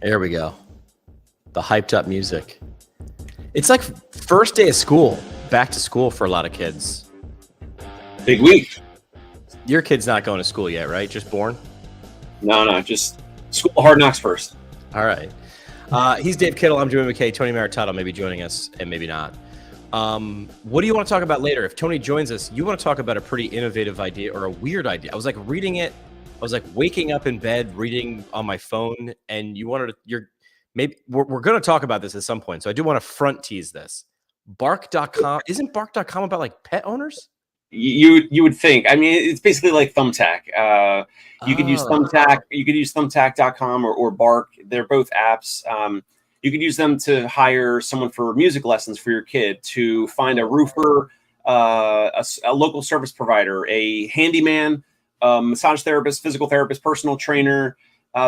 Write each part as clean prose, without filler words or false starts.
There we go. The hyped up music. It's like first day of school, back to school for a lot of kids. Big week. Your kid's not going to school yet, right? Just born? No, just school hard knocks first. All right. He's Dave Kittle. I'm Joey McKay. Tony Maritato may be joining us and maybe not. What do you want to talk about later? If Tony joins us, you want to talk about a pretty innovative idea or a weird idea. I was like reading it. I was like waking up in bed, reading on my phone, and you wanted to, maybe we're going to talk about this at some point. So I do want to front tease this. Bark.com. Isn't Bark.com about like pet owners? You would think. I mean, it's basically like Thumbtack. You could use Thumbtack. You could use Thumbtack.com or Bark. They're both apps. You could use them to hire someone for music lessons for your kid, to find a roofer, a local service provider, a handyman, massage therapist, physical therapist, personal trainer.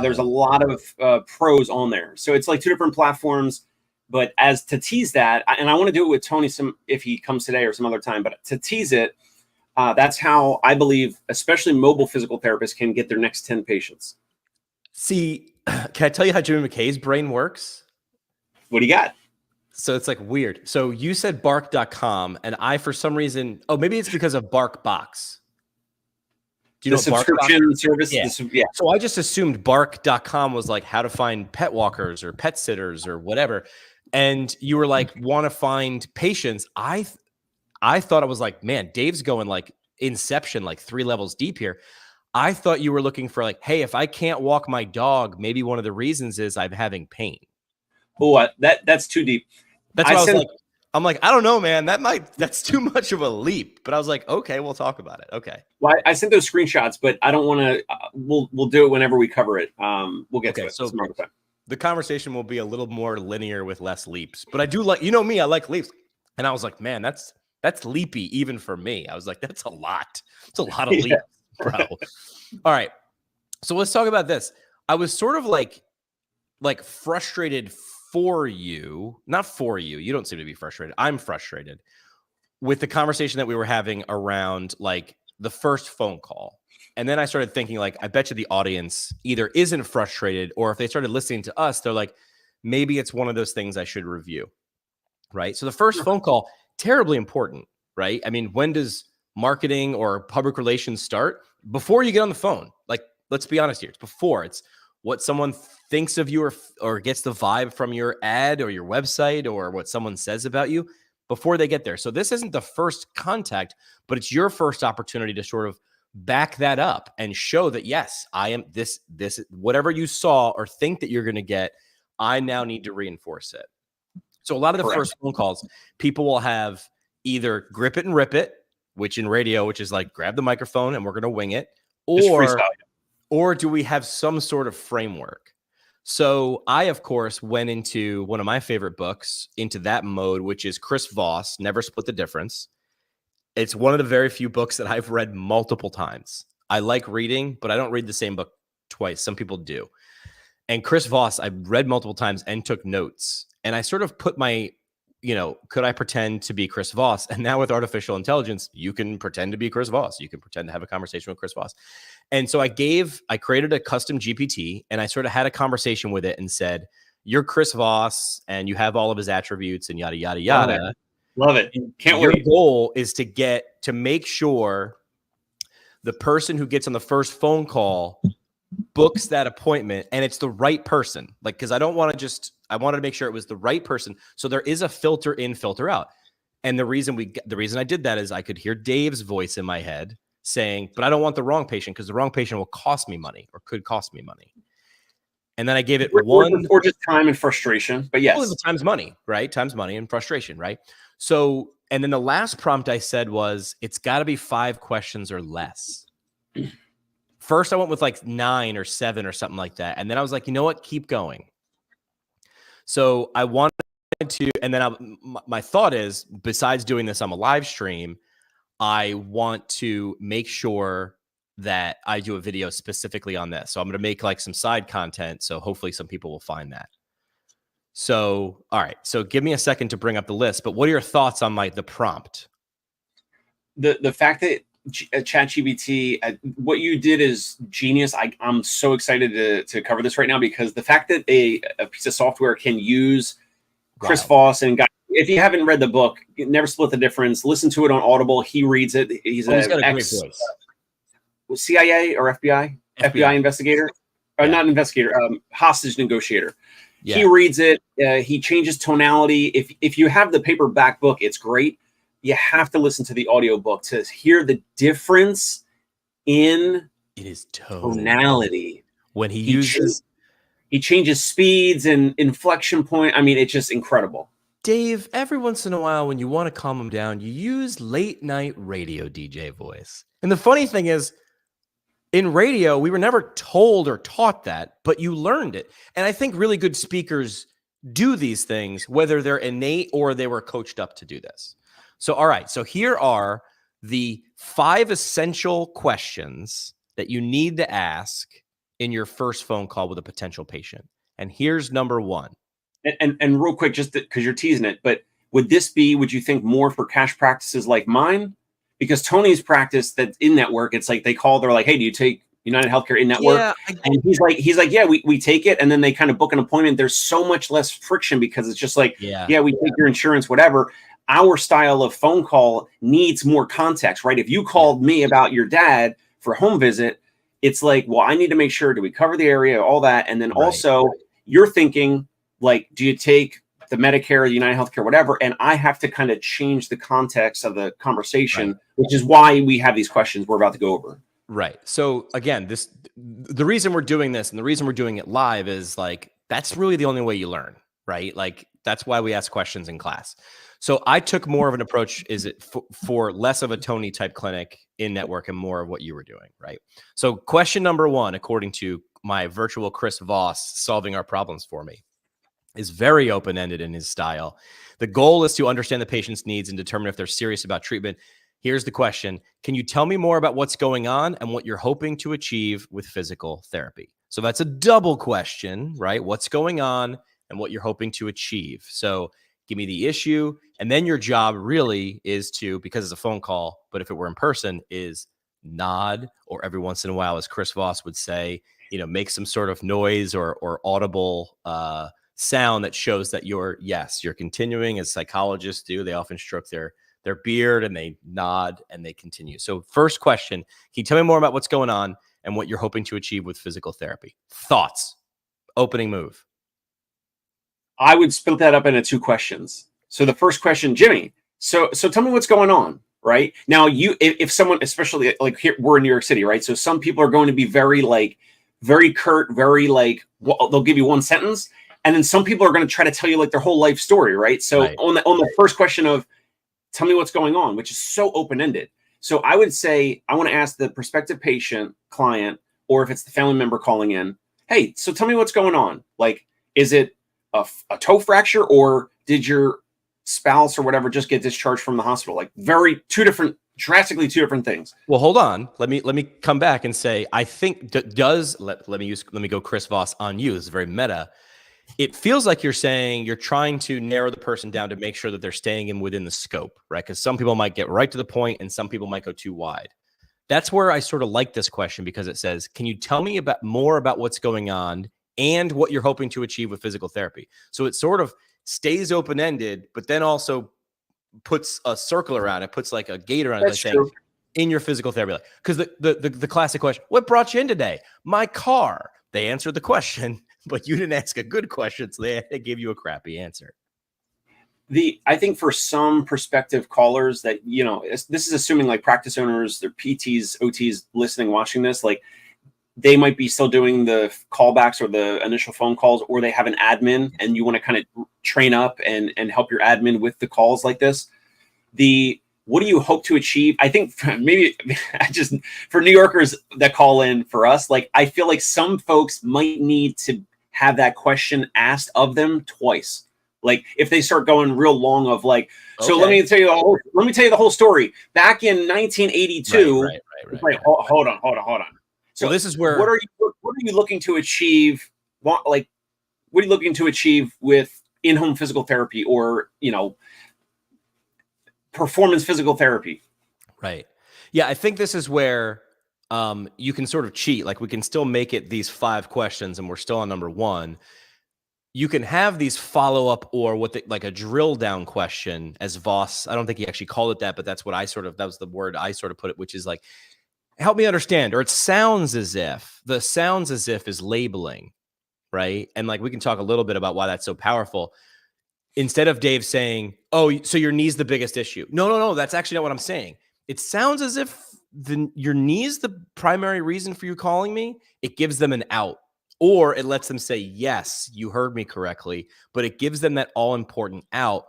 There's a lot of pros on there. So it's like two different platforms. But as to tease that, and I want to do it with Tony if he comes today or some other time, but to tease it, that's how I believe, especially mobile physical therapists, can get their next 10 patients. See, can I tell you how Jimmy McKay's brain works? What do you got? So it's like weird. So you said bark.com, and I, for some reason, maybe it's because of BarkBox. Do you know subscription service? Yeah. Yeah. So I just assumed bark.com was like how to find pet walkers or pet sitters or whatever. And you were like, want to find patients. I thought it was like, man, Dave's going like Inception, like 3 levels deep here. I thought you were looking for like, hey, if I can't walk my dog, maybe one of the reasons is I'm having pain. Oh, that's too deep. That's what I was like. I'm like, I don't know, man. That's too much of a leap. But I was like, okay, we'll talk about it. Okay. Well, I sent those screenshots, but I don't want to. We'll do it whenever we cover it. We'll get to it. So the conversation will be a little more linear with less leaps. But I do like, me, I like leaps. And I was like, man, that's leapy even for me. I was like, that's a lot. It's a lot of leaps, bro. All right. So let's talk about this. I was sort of like frustrated for you, not for you. You don't seem to be frustrated. I'm frustrated with the conversation that we were having around like the first phone call. And then I started thinking like, I bet you the audience either isn't frustrated, or if they started listening to us, they're like, maybe it's one of those things I should review. Right. So the first phone call, terribly important, right? I mean, when does marketing or public relations start? Before you get on the phone. Like, let's be honest here. It's before. It's what someone thinks of you or gets the vibe from your ad or your website or what someone says about you before they get there. So this isn't the first contact, but it's your first opportunity to sort of back that up and show that, yes, I am this, whatever you saw or think that you're going to get, I now need to reinforce it. So a lot of the first phone calls, people will have either grip it and rip it, which in radio, which is like grab the microphone and we're going to wing it, or do we have some sort of framework? So I, of course, went into one of my favorite books, into that mode, which is Chris Voss, Never Split the Difference. It's one of the very few books that I've read multiple times. I like reading, but I don't read the same book twice. Some people do. And Chris Voss, I read multiple times and took notes. And I sort of put my, could I pretend to be Chris Voss? And now with artificial intelligence, you can pretend to be Chris Voss. You can pretend to have a conversation with Chris Voss. And so I created a custom GPT, and I sort of had a conversation with it and said, you're Chris Voss and you have all of his attributes and yada, yada, yada. Love it. Can't Your wait. goal is to make sure the person who gets on the first phone call books that appointment and it's the right person. Like, because I wanted to make sure it was the right person. So there is a filter in, filter out. And the reason I did that is I could hear Dave's voice in my head saying, but I don't want the wrong patient because the wrong patient will cost me money or could cost me money. And then I gave it or just time and frustration. But yes, time's money, right? Time's money and frustration, right? So, and then the last prompt I said was, it's got to be 5 questions or less. First, I went with like 9 or 7 or something like that. And then I was like, you know what? Keep going. So I wanted to, and then my thought is, besides doing this on a live stream, I want to make sure that I do a video specifically on this. So I'm going to make like some side content. So hopefully some people will find that. So, all right. So give me a second to bring up the list, but what are your thoughts on the prompt? The fact that ChatGPT. What you did is genius. I'm so excited to cover this right now, because the fact that a piece of software can use Chris Voss and if you haven't read the book, Never Split the Difference, listen to it on Audible. He reads it. He's got a great voice. CIA or FBI investigator, or not investigator, hostage negotiator. Yeah. He reads it. He changes tonality. If you have the paperback book, it's great. You have to listen to the audiobook to hear the difference in tonality. When he changes speeds and inflection point. I mean, it's just incredible. Dave, every once in a while, when you want to calm him down, you use late night radio DJ voice. And the funny thing is, in radio, we were never told or taught that, but you learned it. And I think really good speakers do these things, whether they're innate or they were coached up to do this. So, all right. So here are the 5 essential questions that you need to ask in your first phone call with a potential patient. And here's number 1. And real quick, just because you're teasing it, but would you think more for cash practices like mine? Because Tony's practice that's in network, it's like they're like, hey, do you take United Healthcare in network? Yeah, and he's like, yeah, we take it. And then they kind of book an appointment. There's so much less friction, because it's just like, yeah, we take your insurance, whatever. Our style of phone call needs more context, right? If you called me about your dad for a home visit, it's like, well, I need to make sure, do we cover the area, all that? And then also you're thinking like, do you take the Medicare, the United Healthcare, whatever? And I have to kind of change the context of the conversation, which is why we have these questions we're about to go over. Right. So again, the reason we're doing this and the reason we're doing it live is like, that's really the only way you learn, right? Like, that's why we ask questions in class. So I took more of an approach, for less of a Tony type clinic in network and more of what you were doing, right? So question number 1, according to my virtual Chris Voss solving our problems for me, is very open-ended in his style. The goal is to understand the patient's needs and determine if they're serious about treatment. Here's the question. Can you tell me more about what's going on and what you're hoping to achieve with physical therapy? So that's a double question, right? What's going on and what you're hoping to achieve. So give me the issue. And then your job really is to, because it's a phone call, but if it were in person, is nod, or every once in a while, as Chris Voss would say, make some sort of noise or audible sound that shows that you're continuing, as psychologists do. They often stroke their beard and they nod and they continue. So first question, can you tell me more about what's going on and what you're hoping to achieve with physical therapy? Thoughts, opening move. I would split that up into 2 questions. So the first question, Jimmy, so tell me what's going on, right? Now, if someone, especially like here, we're in New York City, right? So some people are going to be very curt, they'll give you one sentence. And then some people are going to try to tell you like their whole life story, right? So on the first question of tell me what's going on, which is so open-ended. So I would say I want to ask the prospective patient, client, or if it's the family member calling in, hey, so tell me what's going on. Like, is it a toe fracture, or did your spouse or whatever just get discharged from the hospital? Like drastically two different things. Well, hold on. Let me come back and say, I think let me go Chris Voss on you. This is very meta. It feels like you're saying you're trying to narrow the person down to make sure that they're staying within the scope, right? Because some people might get right to the point and some people might go too wide. That's where I sort of like this question, because it says, can you tell me more about what's going on and what you're hoping to achieve with physical therapy? So it sort of stays open-ended, but then also puts a circle around it, puts like a gate around it, saying in your physical therapy. Because the classic question, what brought you in today? My car. They answered the question, but you didn't ask a good question, so they gave you a crappy answer. I think for some prospective callers that, this is assuming like practice owners, their PTs, OTs listening, watching this, like they might be still doing the callbacks or the initial phone calls, or they have an admin and you want to kind of train up and help your admin with the calls like this. What do you hope to achieve? I think maybe just for New Yorkers that call in for us, like I feel like some folks might need to have that question asked of them twice. Like if they start going real long of like, okay. So let me tell you the whole story. Back in 1982, right. Like, hold on. So this is where what are you looking to achieve? What are you looking to achieve with in-home physical therapy or performance physical therapy? Right. Yeah, I think this is where you can sort of cheat. Like we can still make it these 5 questions and we're still on number 1. You can have these follow-up or like a drill down question as Voss. I don't think he actually called it that, but that's what that was the word I sort of put it, which is like, help me understand, or it sounds as if is labeling, right? And like, we can talk a little bit about why that's so powerful. Instead of Dave saying, oh, so your knee's the biggest issue. No, that's actually not what I'm saying. It sounds as if your knee's the primary reason for you calling me. It gives them an out, or it lets them say, yes, you heard me correctly, but it gives them that all important out,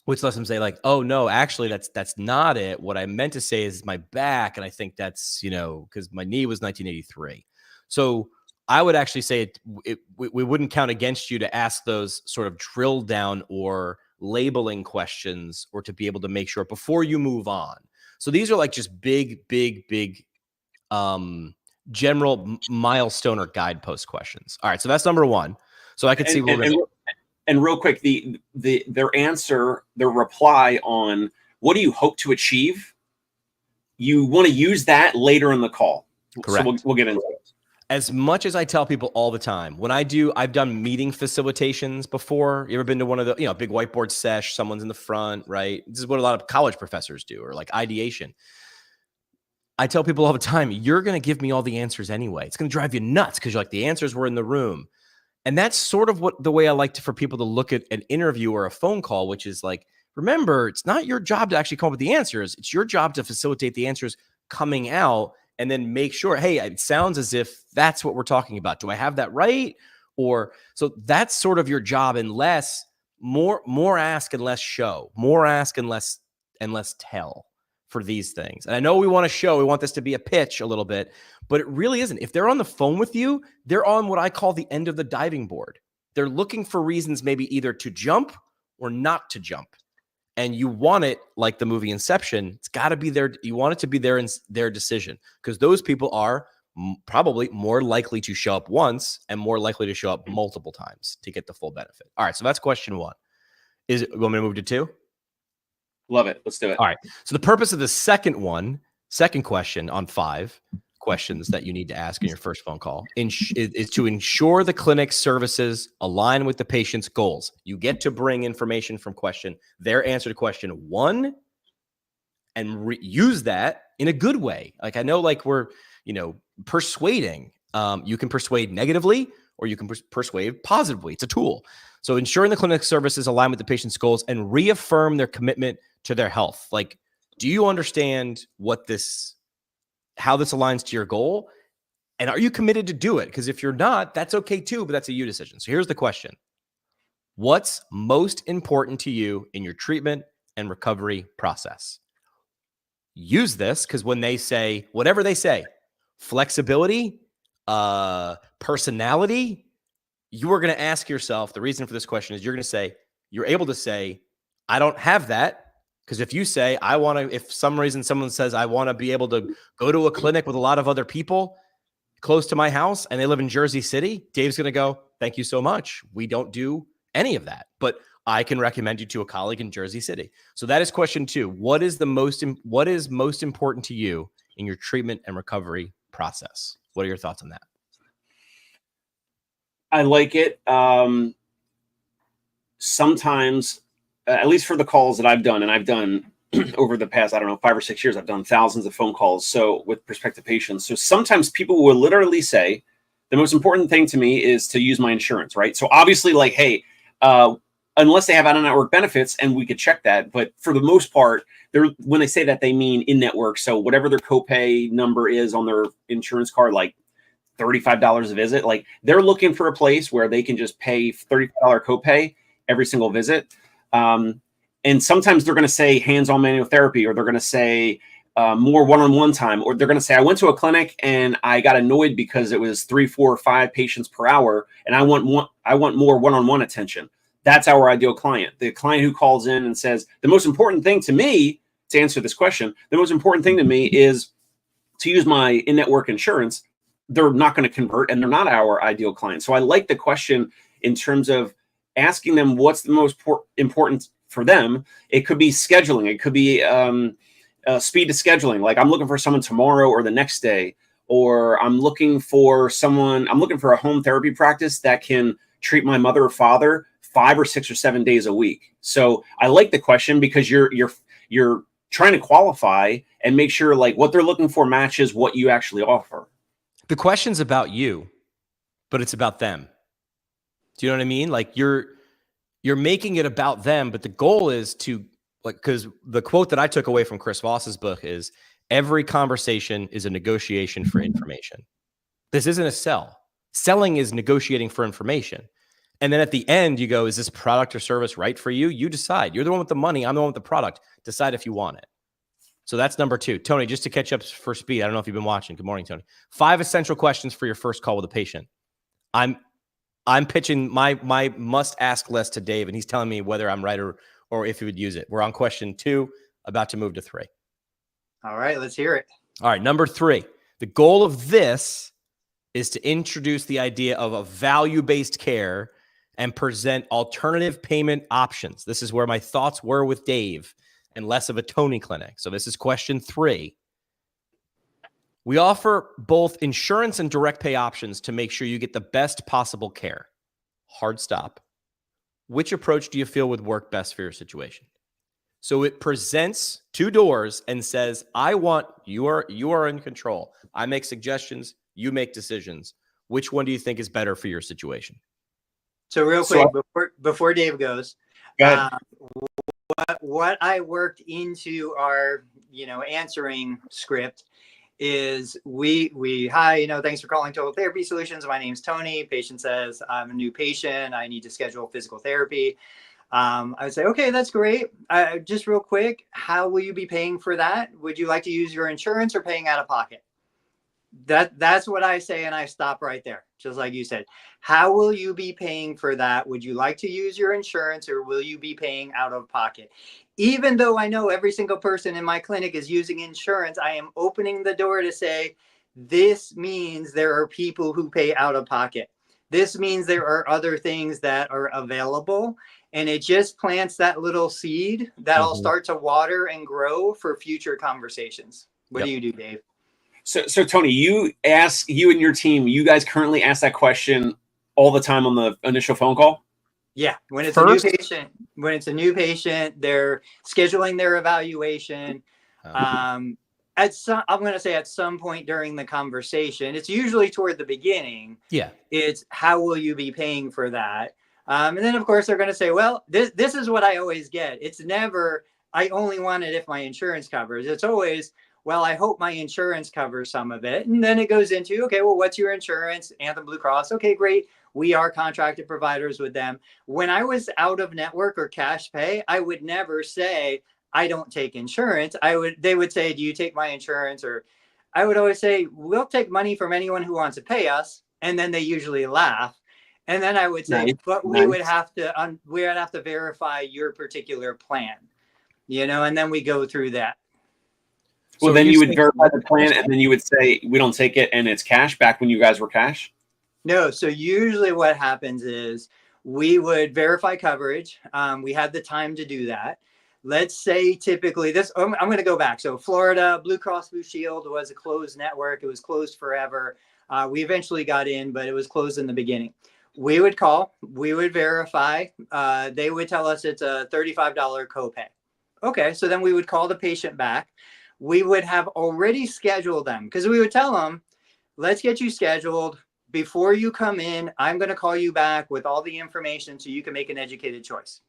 which lets them say like, oh no, actually that's not it. What I meant to say is my back. And I think that's, because my knee was 1983. So I would actually say we wouldn't count against you to ask those sort of drill down or labeling questions, or to be able to make sure before you move on. So these are like just big general milestone or guidepost questions. All right, so that's number 1. So I could see and real quick, their answer, their reply on what do you hope to achieve, you want to use that later in the call. Correct. So we'll get into it. As much as I tell people all the time, when I've done meeting facilitations before. You ever been to one of the, big whiteboard sesh, someone's in the front, right? This is what a lot of college professors do, or like ideation. I tell people all the time, you're going to give me all the answers anyway. It's going to drive you nuts because you're like, the answers were in the room. And that's sort of the way I like for people to look at an interview or a phone call, which is like, remember, it's not your job to actually come up with the answers. It's your job to facilitate the answers coming out, and then make sure, hey, it sounds as if that's what we're talking about. Do I have that right? Or so that's sort of your job, and more ask and less show, more ask and less tell for these things. And I know we want to show, we want this to be a pitch a little bit, but it really isn't. If they're on the phone with you, they're on what I call the end of the diving board. They're looking for reasons maybe either to jump or not to jump. And you want it like the movie Inception. It's got to be there. You want it to be their decision, because those people are probably more likely to show up once and more likely to show up multiple times to get the full benefit. All right. So that's question 1. You want me to move to 2? Love it. Let's do it. All right. So the purpose of the second question on 5 questions that you need to ask in your first phone call is to ensure the clinic services align with the patient's goals. You get to bring information from their answer to question 1, and use that in a good way. Like, I know, like, we're, persuading. You can persuade negatively, or you can persuade positively. It's a tool. So ensuring the clinic services align with the patient's goals and reaffirm their commitment to their health. Like, do you understand how this aligns to your goal? And are you committed to do it? Because if you're not, that's okay too, but that's a you decision. So here's the question. What's most important to you in your treatment and recovery process? Use this, because when they say, whatever they say, flexibility, personality, you are going to ask yourself, the reason for this question is you're able to say, I don't have that. Because if you say, if some reason someone says, I want to be able to go to a clinic with a lot of other people close to my house and they live in Jersey City, Dave's going to go, thank you so much. We don't do any of that, but I can recommend you to a colleague in Jersey City. So that is question 2. What is most important to you in your treatment and recovery process? What are your thoughts on that? I like it. Sometimes, at least for the calls that I've done, and I've done over the past, 5 or 6 years, I've done thousands of phone calls. So with prospective patients. So sometimes people will literally say, the most important thing to me is to use my insurance, right? So obviously, like, hey, unless they have out-of-network benefits, and we could check that. But for the most part, when they say that, they mean in-network. So whatever their copay number is on their insurance card, like $35 a visit, like they're looking for a place where they can just pay $35 copay every single visit. And sometimes they're going to say hands-on manual therapy, or they're going to say more one-on-one time, or they're going to say, I went to a clinic and I got annoyed because it was 3, 4, 5 patients per hour, and I want more one-on-one attention. That's our ideal client. The client who calls in and says, the most important thing to me, to answer this question, the most important thing to me is to use my in-network insurance. They're not going to convert, and they're not our ideal client. So I like the question in terms of asking them what's the most important for them. It could be scheduling. It could be speed to scheduling. Like I'm looking for someone tomorrow or the next day, or I'm looking for a home therapy practice that can treat my mother or father 5 or 6 or 7 days a week. So I like the question because you're trying to qualify and make sure like what they're looking for matches what you actually offer. The question's about you, but it's about them. Do you know what I mean? Like you're making it about them, but the goal is to like, because the quote that I took away from Chris Voss's book is every conversation is a negotiation for information. This isn't a sell. Selling is negotiating for information. And then at the end, you go, is this product or service right for you? You decide. You're the one with the money. I'm the one with the product. Decide if you want it. So that's number 2. Tony, just to catch up for speed, I don't know if you've been watching. Good morning, Tony. 5 essential questions for your first call with a patient. I'm pitching my must-ask list to Dave, and he's telling me whether I'm right or if he would use it. We're on question 2, about to move to 3. All right, let's hear it. All right, number 3. The goal of this is to introduce the idea of a value-based care and present alternative payment options. This is where my thoughts were with Dave and less of a Tony clinic. So this is question 3. We offer both insurance and direct pay options to make sure you get the best possible care. Hard stop. Which approach do you feel would work best for your situation? So it presents 2 doors and says, I want, you are in control. I make suggestions, you make decisions. Which one do you think is better for your situation? So real quick, before Dave goes, Go ahead. What I worked into our, answering script is hi, thanks for calling Total Therapy Solutions. My name's Tony. Patient says, I'm a new patient. I need to schedule physical therapy. I would say, okay, that's great. Just real quick, how will you be paying for that? Would you like to use your insurance or paying out of pocket? That's what I say, and I stop right there, just like you said. How will you be paying for that? Would you like to use your insurance or will you be paying out of pocket? Even though I know every single person in my clinic is using insurance, I am opening the door to say, this means there are people who pay out of pocket. This means there are other things that are available, and it just plants that little seed that'll start to water and grow for future conversations. What do you do, Dave? So Tony, you and your team, you guys currently ask that question all the time on the initial phone call? Yeah. When it's a new patient, they're scheduling their evaluation. I'm going to say at some point during the conversation, it's usually toward the beginning. Yeah. It's how will you be paying for that? And then of course they're going to say, well, this is what I always get. It's never, I only want it if my insurance covers. It's always, well, I hope my insurance covers some of it. And then it goes into, okay, well, what's your insurance? Anthem Blue Cross. Okay, great. We are contracted providers with them. When I was out of network or cash pay, I would never say, I don't take insurance. They would say, do you take my insurance? Or I would always say, we'll take money from anyone who wants to pay us. And then they usually laugh. And then I would say, but we would have to verify your particular plan, and then we go through that. Well, so then you would verify the plan, and then you would say, we don't take it, and it's cash, back when you guys were cash? No. So usually what happens is we would verify coverage. We had the time to do that. Let's say typically I'm going to go back. So Florida, Blue Cross Blue Shield was a closed network. It was closed forever. We eventually got in, but it was closed in the beginning. We would call, we would verify. They would tell us it's a $35 copay. Okay. So then we would call the patient back. We would have already scheduled them because we would tell them, let's get you scheduled. Before you come in, I'm going to call you back with all the information so you can make an educated choice.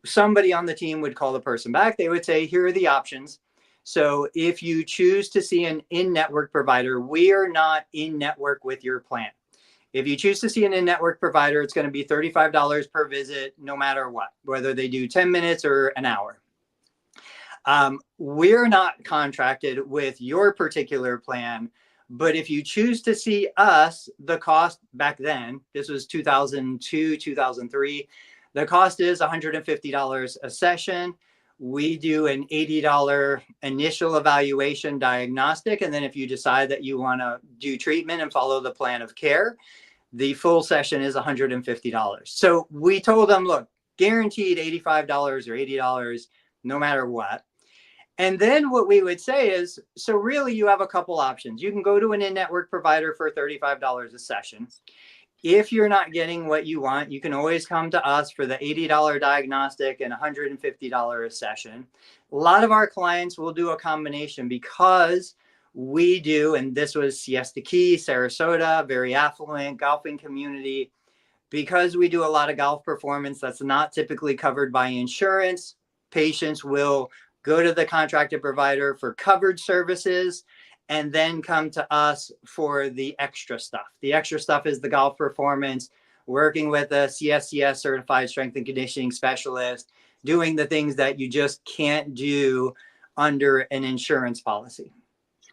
Somebody on the team would call the person back. They would say, here are the options. So if you choose to see an in-network provider, we are not in-network with your plan. If you choose to see an in-network provider, it's going to be $35 per visit, no matter what, whether they do 10 minutes or an hour. We're not contracted with your particular plan, but if you choose to see us, the cost back then, this was 2002, 2003, the cost is $150 a session. We do an $80 initial evaluation diagnostic. And then if you decide that you want to do treatment and follow the plan of care, the full session is $150. So we told them, look, guaranteed $85 or $80, no matter what. And then what we would say is, so really you have a couple options. You can go to an in-network provider for $35 a session. If you're not getting what you want, you can always come to us for the $80 diagnostic and $150 a session. A lot of our clients will do a combination because we do, and this was Siesta Key, Sarasota, very affluent golfing community. Because we do a lot of golf performance that's not typically covered by insurance, patients will go to the contracted provider for covered services and then come to us for the extra stuff. The extra stuff is the golf performance, working with a CSCS certified strength and conditioning specialist, doing the things that you just can't do under an insurance policy.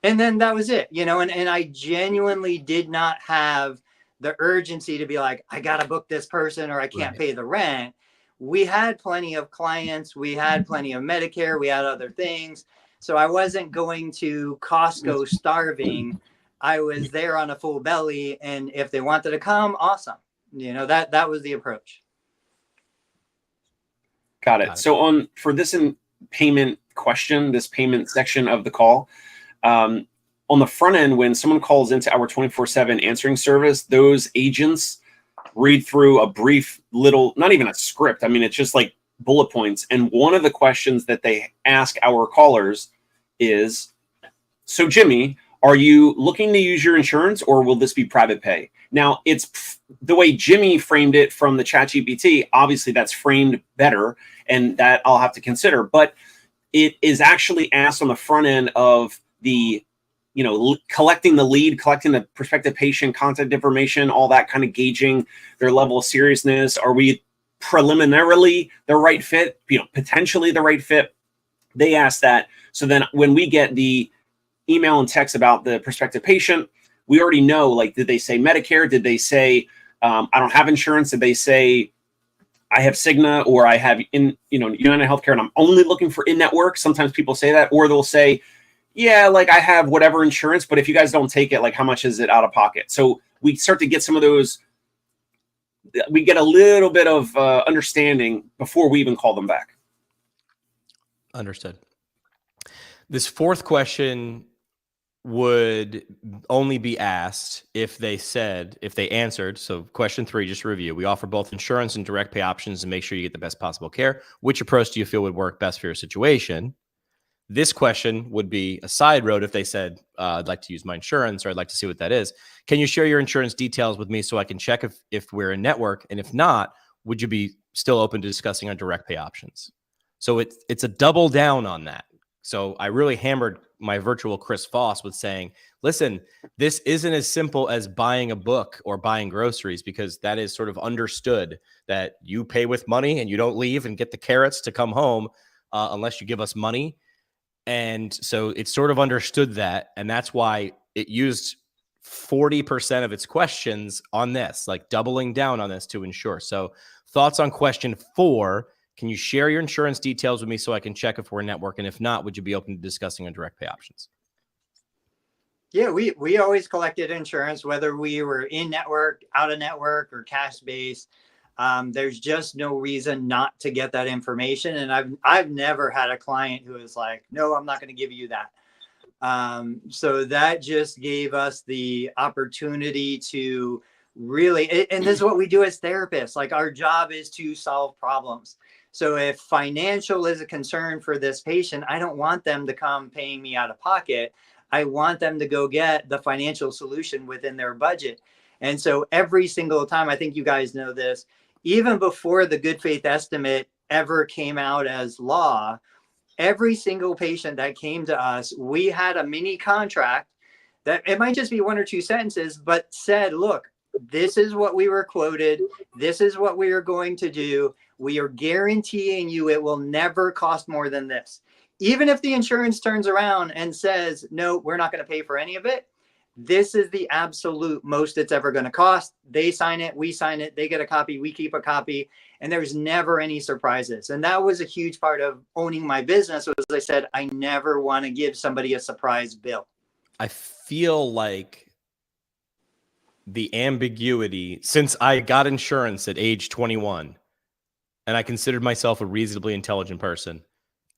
And then that was it, and I genuinely did not have the urgency to be like, I got to book this person or I can't pay the rent. We had plenty of clients. We had plenty of Medicare. We had other things. So I wasn't going to Costco starving. I was there on a full belly. And if they wanted to come, awesome. That was the approach. Got it. So for this payment question, this payment section of the call, on the front end, when someone calls into our 24/7 answering service, those agents read through a brief little, not even a script. I mean, it's just like bullet points. And one of the questions that they ask our callers is, so Jimmy, are you looking to use your insurance or will this be private pay? Now, it's the way Jimmy framed it from the ChatGPT. Obviously, that's framed better, and that I'll have to consider. But it is actually asked on the front end of the, collecting the lead, collecting the prospective patient contact information, all that, kind of gauging their level of seriousness. Are we preliminarily the right fit? Potentially the right fit. They ask that. So then when we get the email and text about the prospective patient, we already know, like, did they say Medicare? Did they say, I don't have insurance? Did they say, I have Cigna, or I have United Healthcare and I'm only looking for in-network? Sometimes people say that, or they'll say, yeah, like I have whatever insurance, but if you guys don't take it, like how much is it out of pocket? So we start to get some of those, we get a little bit of understanding before we even call them back. Understood. This fourth question would only be asked if they answered. So question 3, just to review, we offer both insurance and direct pay options to make sure you get the best possible care. Which approach do you feel would work best for your situation? This question would be a side road if they said, I'd like to use my insurance, or I'd like to see what that is. Can you share your insurance details with me so I can check if we're in network? And if not, would you be still open to discussing our direct pay options? So it's a double down on that. So I really hammered my virtual Chris Foss with saying, listen, this isn't as simple as buying a book or buying groceries, because that is sort of understood that you pay with money and you don't leave and get the carrots to come home unless you give us money. And so it's sort of understood that, and that's why it used 40% of its questions on this, like doubling down on this to ensure. So thoughts on question 4, can you share your insurance details with me so I can check if we're in network? And if not, would you be open to discussing on direct pay options? Yeah, we always collected insurance, whether we were in network, out of network, or cash based. There's just no reason not to get that information. And I've never had a client who is like, no, I'm not going to give you that. So that just gave us the opportunity to really, and this is what we do as therapists. Like, our job is to solve problems. So if financial is a concern for this patient, I don't want them to come paying me out of pocket. I want them to go get the financial solution within their budget. And so every single time, I think you guys know this, even before the good faith estimate ever came out as law, every single patient that came to us, we had a mini contract that it might just be 1 or 2 sentences, but said, look, this is what we were quoted. This is what we are going to do. We are guaranteeing you it will never cost more than this. Even if the insurance turns around and says, no, we're not going to pay for any of it, this is the absolute most it's ever going to cost. They sign it, we sign it, they get a copy, we keep a copy, and there's never any surprises. And that was a huge part of owning my business. Was, I said, I never want to give somebody a surprise bill. I feel like the ambiguity, since I got insurance at age 21 and I considered myself a reasonably intelligent person,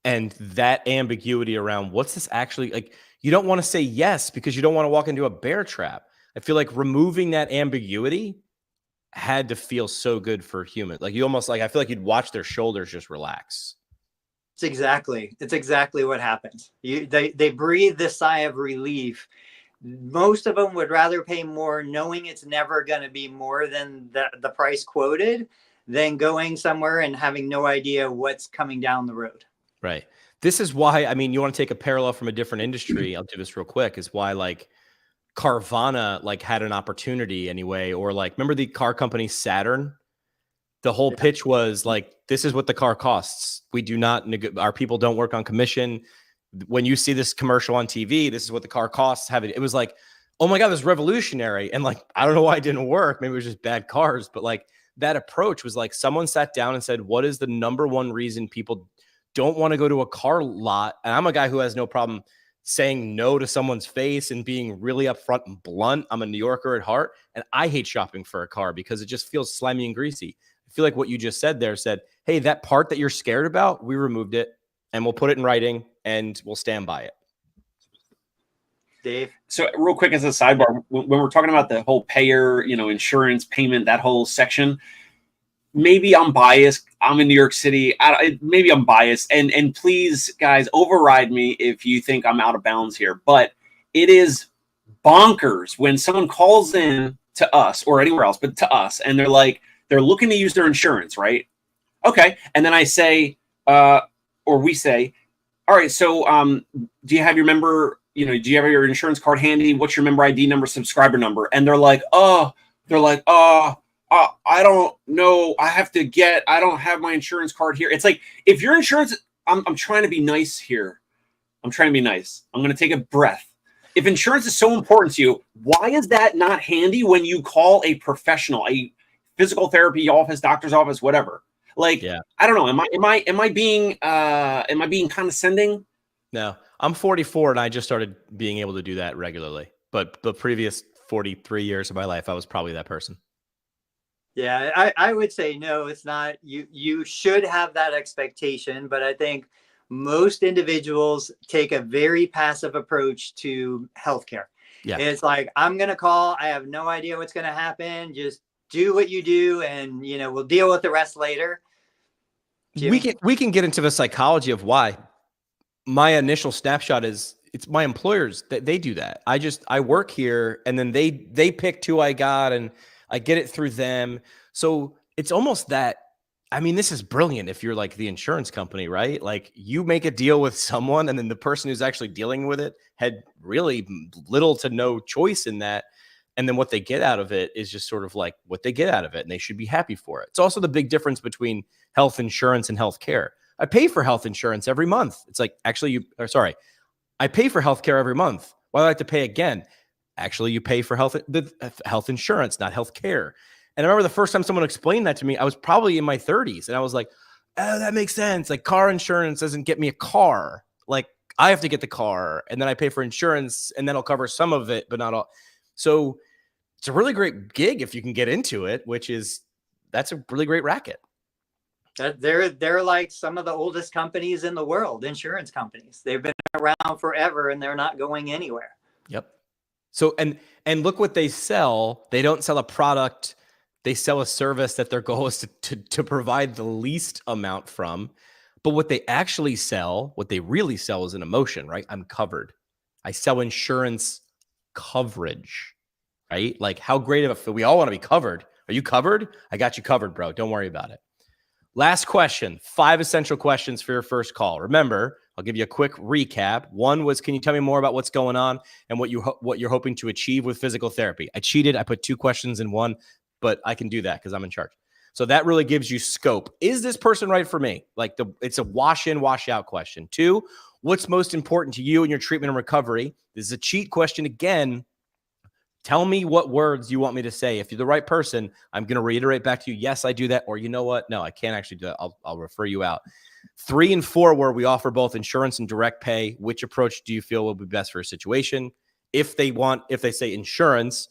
And that ambiguity around what's this actually like, you don't want to say yes because you don't want to walk into a bear trap. I feel like removing that ambiguity had to feel so good for humans. Like you almost like, I feel like you'd watch their shoulders just relax. It's exactly what happens. They breathe this sigh of relief. Most of them would rather pay more knowing it's never going to be more than the price quoted than going somewhere and having no idea what's coming down the road. Right. This is why, I mean, you want to take a parallel from a different industry. I'll do this real quick, is why like Carvana like had an opportunity anyway, or like, remember the car company Saturn? The whole pitch was like, this is what the car costs. We do not, our people don't work on commission. When you see this commercial on TV, this is what the car costs. It was like, oh my God, this is revolutionary. And like, I don't know why it didn't work. Maybe it was just bad cars, but like that approach was like someone sat down and said, what is the number one reason people don't want to go to a car lot? And I'm a guy who has no problem saying no to someone's face and being really upfront and blunt. I'm a New Yorker at heart, and I hate shopping for a car because it just feels slimy and greasy. I feel like what you just said there said, hey, that part that you're scared about, we removed it and we'll put it in writing and we'll stand by it. Dave? So real quick as a sidebar, when we're talking about the whole payer, insurance payment, that whole section, maybe I'm biased. I'm in New York City. Maybe I'm biased. And please, guys, override me if you think I'm out of bounds here. But it is bonkers when someone calls in to us or anywhere else, but to us, and they're looking to use their insurance, right? Okay. And then I say, or we say, all right, so do you have your member, do you have your insurance card handy? What's your member ID number, subscriber number? And they're like, I don't know. I don't have my insurance card here. It's like, if your insurance, I'm trying to be nice here. I'm trying to be nice. I'm going to take a breath. If insurance is so important to you, why is that not handy when you call a professional, a physical therapy office, doctor's office, whatever? Like, yeah. I don't know. Am I being condescending? No, I'm 44 and I just started being able to do that regularly. But the previous 43 years of my life, I was probably that person. Yeah, I would say no, it's not. You should have that expectation, but I think most individuals take a very passive approach to healthcare. Yeah. It's like, I'm going to call. I have no idea what's going to happen. Just do what you do and, we'll deal with the rest later. Jimmy? We can get into the psychology of why. My initial snapshot is it's my employers that they do that. I work here and then they picked who I got and I get it through them. So it's almost that, I mean, this is brilliant if you're like the insurance company, right? Like you make a deal with someone and then the person who's actually dealing with it had really little to no choice in that. And then what they get out of it is just sort of like what they get out of it, and they should be happy for it. It's also the big difference between health insurance and health care. I pay for health insurance every month. It's like, actually, I pay for health care every month. Why do I have to pay again? Actually, you pay for health insurance, not health care. And I remember the first time someone explained that to me, I was probably in my 30s. And I was like, oh, that makes sense. Like car insurance doesn't get me a car. Like I have to get the car and then I pay for insurance and then I'll cover some of it, but not all. So it's a really great gig if you can get into it, that's a really great racket. They're like some of the oldest companies in the world, insurance companies. They've been around forever and they're not going anywhere. Yep. So, and look what they sell. They don't sell a product. They sell a service that their goal is to provide the least amount from. But what they actually sell, what they really sell is an emotion, right? I'm covered. I sell insurance coverage, right? Like how great of we all want to be covered. Are you covered? I got you covered, bro. Don't worry about it. Last question, 5 essential questions for your first call. Remember, I'll give you a quick recap. One was, can you tell me more about what's going on and what you're hoping to achieve with physical therapy? I cheated. I put 2 questions in one, but I can do that because I'm in charge. So that really gives you scope. Is this person right for me? Like it's a wash in, wash out question. 2, what's most important to you in your treatment and recovery? This is a cheat question again. Tell me what words you want me to say. If you're the right person, I'm going to reiterate back to you, yes, I do that. Or you know what? No, I can't actually do that. I'll refer you out. 3 and 4, where we offer both insurance and direct pay. Which approach do you feel will be best for a situation? If they say insurance,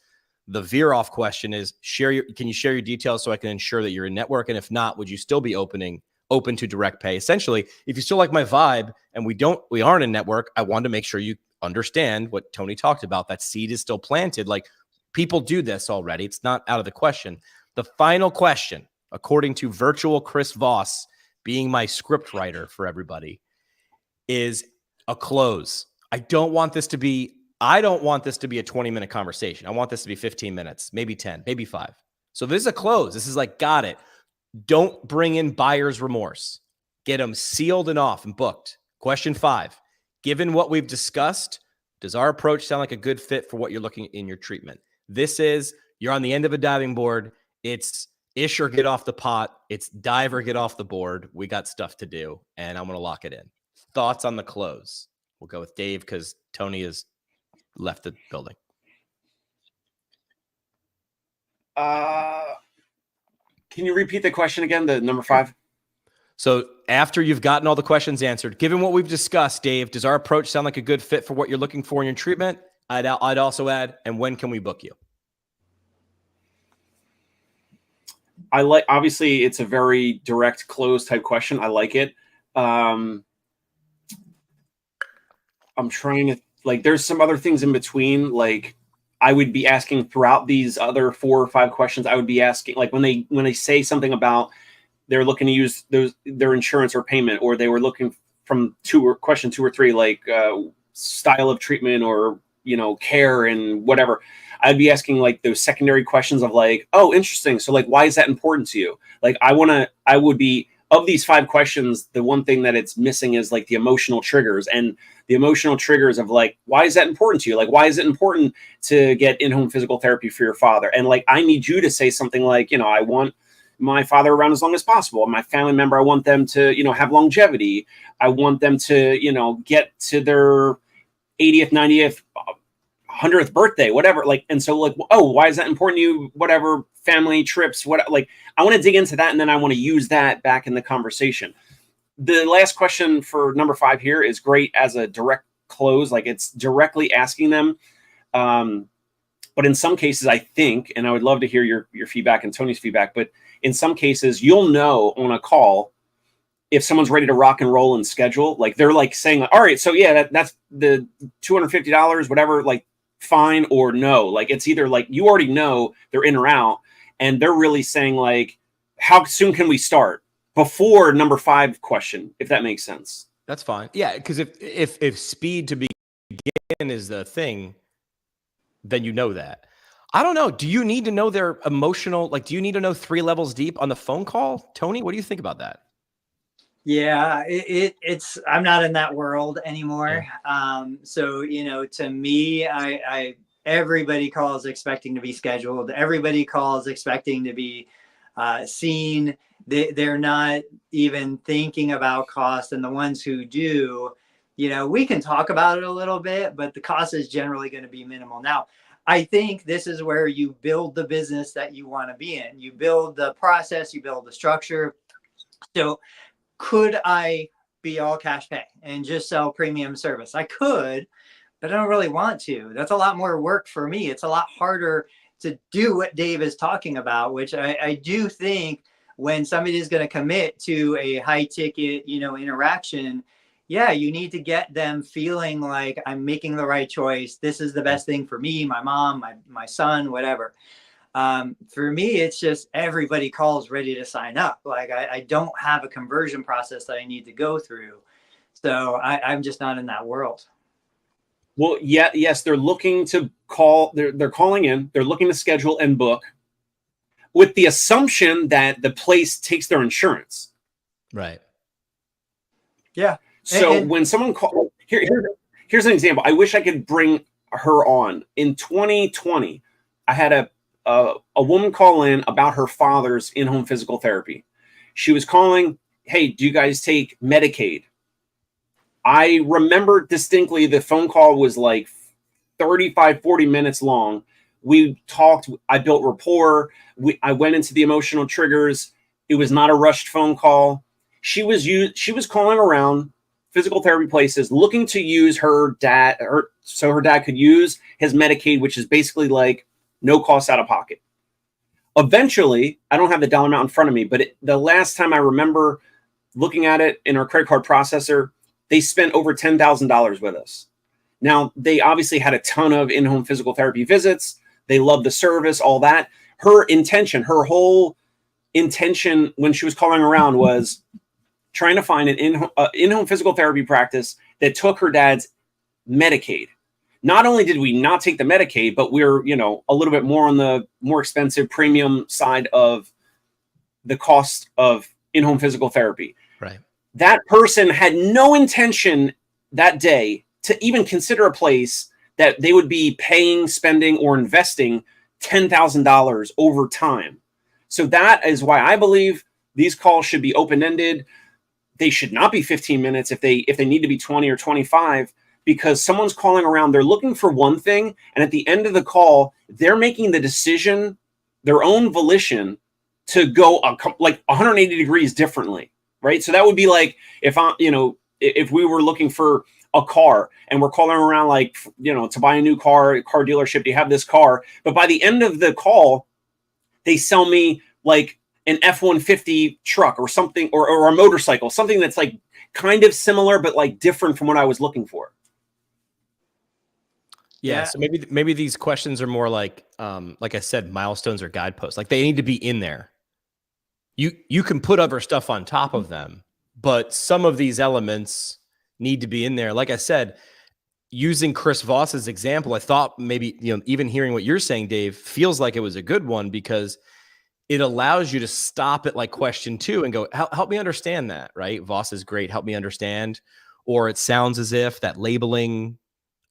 the veer off question is can you share your details so I can ensure that you're in network? And if not, would you still be opening open to direct pay. Essentially, if you still like my vibe and we aren't in network, I wanted to make sure you understand what Tony talked about. That seed is still planted. Like, people do this already. It's not out of the question. The final question, according to virtual Chris Voss, being my script writer for everybody, is a close. I don't want this to be a 20-minute conversation. I want this to be 15 minutes, maybe 10, maybe 5. So this is a close. This is like, got it. Don't bring in buyer's remorse. Get them sealed and off and booked. Question 5. Given what we've discussed, does our approach sound like a good fit for what you're looking in your treatment? This is, you're on the end of a diving board. It's ish or get off the pot. It's dive or get off the board. We got stuff to do, and I'm going to lock it in. Thoughts on the close? We'll go with Dave because Tony has left the building. Can you repeat the question again? The number 5? So after you've gotten all the questions answered, given what we've discussed, Dave, does our approach sound like a good fit for what you're looking for in your treatment? I'd also add, and when can we book you? Obviously it's a very direct close type question. I like it. I'm trying to, like, there's some other things in between. Like, I would be asking throughout these other 4 or 5 questions. I would be asking, like, when they say something about they're looking to use their insurance or payment, or they were looking from question 2 or 3, like style of treatment or, care and whatever. I'd be asking like those secondary questions of like, oh, interesting. So like, why is that important to you? Like, I would be, of these 5 questions, the one thing that it's missing is like the emotional triggers, and the emotional triggers of like, why is that important to you? Like, why is it important to get in-home physical therapy for your father? And like, I need you to say something like, I want my father around as long as possible. My family member, I want them to, have longevity. I want them to, get to their 80th, 90th, 100th birthday, whatever. Like, and so like, oh, why is that important to you? Whatever, family trips, what, like, I want to dig into that. And then I want to use that back in the conversation. The last question for number 5 here is great as a direct close. Like, it's directly asking them. But in some cases, I think, and I would love to hear your feedback and Tony's feedback, but in some cases, you'll know on a call if someone's ready to rock and roll and schedule. Like, they're like saying, all right, so yeah, that's the $250, whatever, like, fine or no. Like, it's either like you already know they're in or out, and they're really saying like, how soon can we start, before number 5 question, if that makes sense. That's fine. Yeah, because if speed to begin is the thing, then you know that. I don't know. Do you need to know their emotional, like, do you need to know 3 levels deep on the phone call? Tony, what do you think about that? Yeah, it's I'm not in that world anymore. So, to me, I everybody calls expecting to be scheduled. Everybody calls expecting to be seen. They're not even thinking about cost. And the ones who do, we can talk about it a little bit, but the cost is generally going to be minimal. Now, I think this is where you build the business that you want to be in. You build the process, you build the structure. So could I be all cash pay and just sell premium service? I could, but I don't really want to. That's a lot more work for me. It's a lot harder to do what Dave is talking about, which I do think when somebody is going to commit to a high ticket, interaction, yeah, you need to get them feeling like I'm making the right choice. This is the best thing for me, my mom, my son, whatever. For me, it's just everybody calls ready to sign up. Like, I don't have a conversion process that I need to go through. So I'm just not in that world. Well, yeah, yes, they're looking to call. They're calling in. They're looking to schedule and book, with the assumption that the place takes their insurance. Right. Yeah. So when someone calls, here's an example. I wish I could bring her on. In 2020, I had a woman call in about her father's in-home physical therapy. She was calling, hey, do you guys take Medicaid? I remember distinctly the phone call was like 35, 40 minutes long. We talked. I built rapport. I went into the emotional triggers. It was not a rushed phone call. She was calling around physical therapy places looking to use her dad, so her dad could use his Medicaid, which is basically like no cost out of pocket. Eventually, I don't have the dollar amount in front of me, but the last time I remember looking at it in our credit card processor, they spent over $10,000 with us. Now, they obviously had a ton of in-home physical therapy visits. They loved the service, all that. Her whole intention when she was calling around was trying to find an in-home physical therapy practice that took her dad's Medicaid. Not only did we not take the Medicaid, but we're, a little bit more on the more expensive premium side of the cost of in-home physical therapy. Right. That person had no intention that day to even consider a place that they would be paying, spending, or investing $10,000 over time. So that is why I believe these calls should be open-ended. They should not be 15 minutes if they need to be 20 or 25, because someone's calling around, they're looking for one thing, and at the end of the call, they're making the decision, their own volition, to go like 180 degrees differently, right? So that would be like if we were looking for a car and we're calling around like, to buy a new car dealership, you have this car, but by the end of the call, they sell me like an F-150 truck or something, or a motorcycle, something that's like kind of similar, but like different from what I was looking for. Yeah. So maybe these questions are more like I said, milestones or guideposts. Like they need to be in there. You can put other stuff on top of them, but some of these elements need to be in there. Like I said, using Chris Voss's example, I thought maybe, even hearing what you're saying, Dave, feels like it was a good one because it allows you to stop at like question 2 and go, help me understand that, right? Voss is great. Help me understand. Or it sounds as if that labeling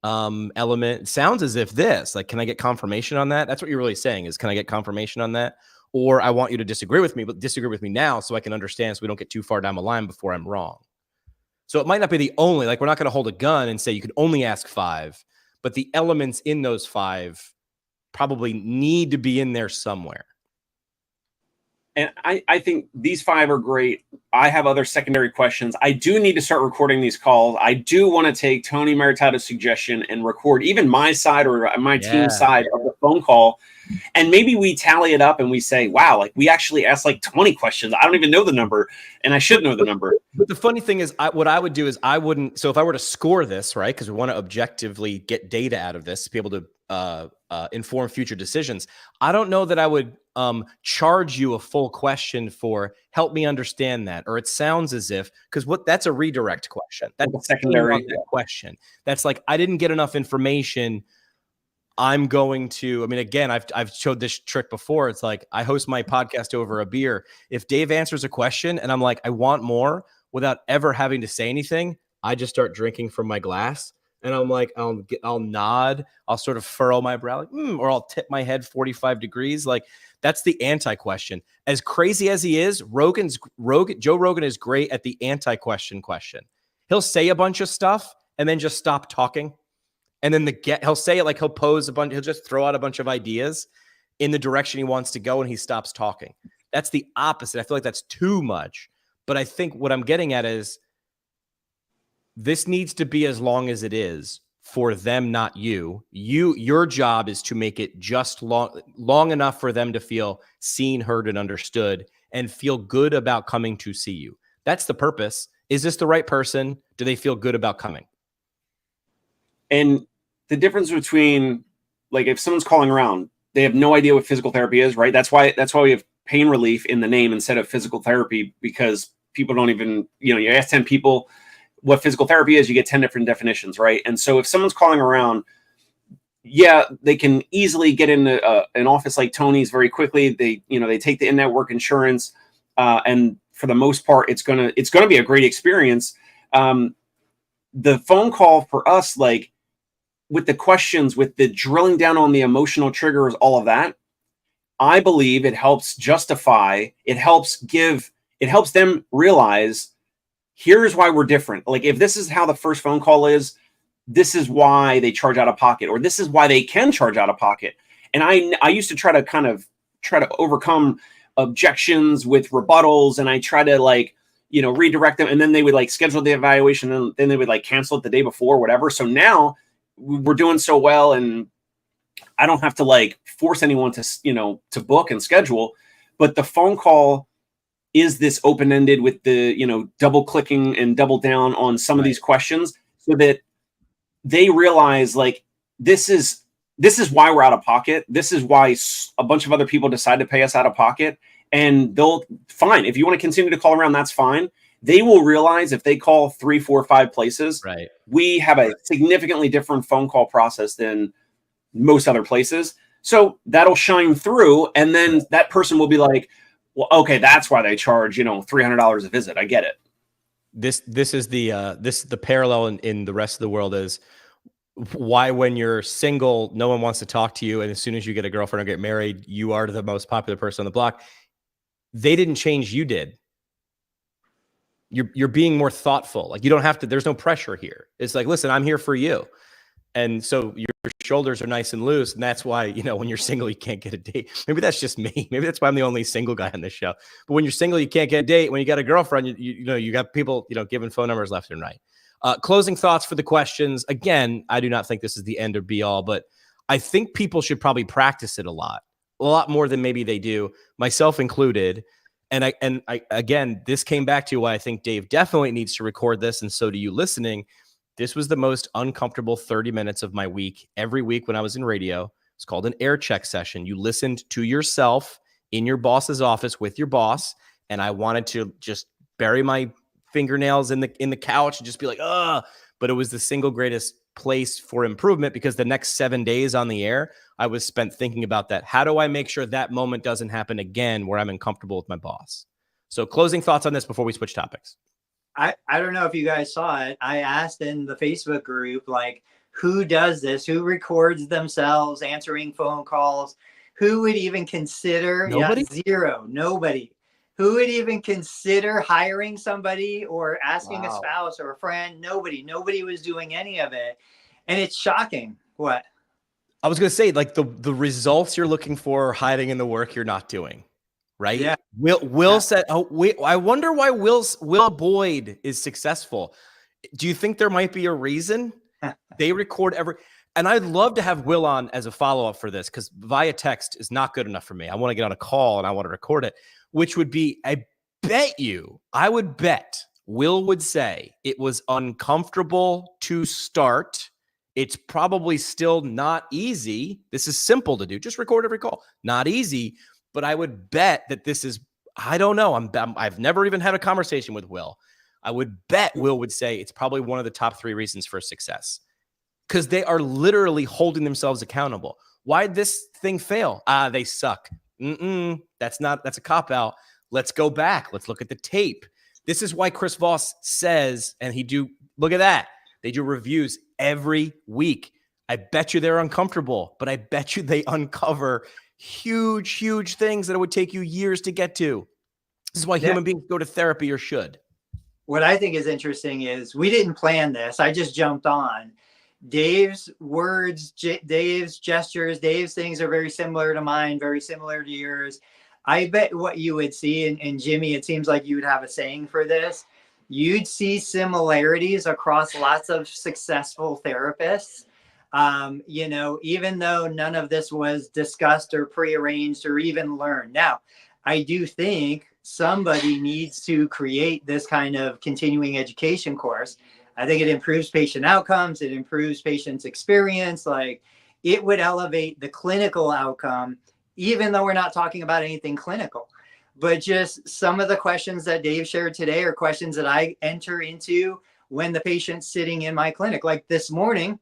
element, it sounds as if this, like, can I get confirmation on that? That's what you're really saying is, can I get confirmation on that? Or I want you to disagree with me, but disagree with me now so I can understand, so we don't get too far down the line before I'm wrong. So it might not be the only, like, we're not going to hold a gun and say you can only ask 5, but the elements in those 5 probably need to be in there somewhere. And I think these 5 are great. I have other secondary questions. I do need to start recording these calls. I do want to take Tony Maritato's suggestion and record even my side or my team's side of the phone call. And maybe we tally it up and we say, wow, like we actually asked like 20 questions. I don't even know the number, and I should know the number. But the funny thing is, what I would do is I wouldn't. So if I were to score this, right, because we want to objectively get data out of this to be able to inform future decisions, I don't know that I would charge you a full question for help me understand that. Or it sounds as if, because that's a redirect question. That's a secondary question. That's like, I didn't get enough information. I'm going to, again, I've showed this trick before. It's like, I host my podcast over a beer. If Dave answers a question and I'm like, I want more, without ever having to say anything, I just start drinking from my glass. And I'm like, I'll nod, I'll sort of furrow my brow, like, or I'll tip my head 45 degrees. Like, that's the anti-question. As crazy as he is, Joe Rogan is great at the anti-question. He'll say a bunch of stuff and then just stop talking. And then he'll say it like he'll pose a bunch, he'll just throw out a bunch of ideas in the direction he wants to go, and he stops talking. That's the opposite. I feel like that's too much. But I think what I'm getting at is this needs to be as long as it is for them, not you. Your job is to make it just long enough for them to feel seen, heard, and understood, and feel good about coming to see you. That's the purpose. Is this the right person? Do they feel good about coming? And the difference between, like, if someone's calling around, they have no idea what physical therapy is, right? That's why we have pain relief in the name instead of physical therapy, because people don't even, you ask 10 people what physical therapy is, you get 10 different definitions, right? And so if someone's calling around, they can easily get into an office like Tony's very quickly. They take the in-network insurance, and for the most part, it's gonna be a great experience. The phone call for us, like, with the questions, with the drilling down on the emotional triggers, all of that, I believe it helps justify, it helps them realize, here's why we're different. Like, if this is how the first phone call is, this is why they charge out of pocket, or this is why they can charge out of pocket. And I used to try to overcome objections with rebuttals, and I try to, like, redirect them, and then they would, like, schedule the evaluation, and then they would, like, cancel it the day before, whatever. So now we're doing so well, and I don't have to, like, force anyone to book and schedule, but the phone call is this open-ended with the, double clicking and double down on some of these questions, so that they realize like this is why we're out of pocket. This is why a bunch of other people decide to pay us out of pocket, and they'll fine. If you want to continue to call around, that's fine. They will realize if they call 3, 4, 5 places, we have a significantly different phone call process than most other places. So that'll shine through. And then that person will be like, well, okay, that's why they charge, $300 a visit. I get it. This is the parallel in the rest of the world is why when you're single, no one wants to talk to you. And as soon as you get a girlfriend or get married, you are the most popular person on the block. They didn't change. You did. You're being more thoughtful. Like you don't have to, there's no pressure here. It's like, listen, I'm here for you. And so your shoulders are nice and loose. And that's why, when you're single, you can't get a date. Maybe that's just me. Maybe that's why I'm the only single guy on this show. But when you're single, you can't get a date. When you got a girlfriend, you got people, giving phone numbers left and right. Closing thoughts for the questions. Again, I do not think this is the end or be all, but I think people should probably practice it a lot more than maybe they do, myself included. And I again, this came back to why I think Dave definitely needs to record this. And so do you listening. This was the most uncomfortable 30 minutes of my week. Every week when I was in radio, it's called an air check session. You listened to yourself in your boss's office with your boss. And I wanted to just bury my fingernails in the couch and just be like, but it was the single greatest place for improvement, because the next 7 days on the air, I was spent thinking about that. How do I make sure that moment doesn't happen again where I'm uncomfortable with my boss? So closing thoughts on this before we switch topics. I don't know if you guys saw it. I asked in the Facebook group, like, who does this? Who records themselves answering phone calls? Who would even consider? Nobody? Yeah, zero. Nobody. Who would even consider hiring somebody or asking a spouse or a friend? Nobody was doing any of it. And it's shocking. What? I was going to say, like the results you're looking for are hiding in the work you're not doing. Right? Yeah. Will said, I wonder why Will Boyd is successful. Do you think there might be a reason? They record and I'd love to have Will on as a follow-up for this, because via text is not good enough for me. I want to get on a call and I want to record it, which would be, I would bet Will would say it was uncomfortable to start. It's probably still not easy. This is simple to do. Just record every call. Not easy. But I would bet that this is, I don't know. I've never even had a conversation with Will. I would bet Will would say it's probably one of the top 3 reasons for success, because they are literally holding themselves accountable. Why'd this thing fail? They suck. That's a cop-out. Let's go back. Let's look at the tape. This is why Chris Voss says, and look at that. They do reviews every week. I bet you they're uncomfortable, but I bet you they uncover huge things that it would take you years to get to. This is why human beings go to therapy, or should. What I think is interesting is we didn't plan this. I just jumped on. Dave's words, Dave's gestures, Dave's things are very similar to mine, very similar to yours. I bet what you would see, and Jimmy, it seems like you would have a saying for this. You'd see similarities across lots of successful therapists. Even though none of this was discussed or prearranged or even learned. Now, I do think somebody needs to create this kind of continuing education course. I think it improves patient outcomes. It improves patients' experience. Like, it would elevate the clinical outcome, even though we're not talking about anything clinical. But just some of the questions that Dave shared today are questions that I enter into when the patient's sitting in my clinic. Like this morning,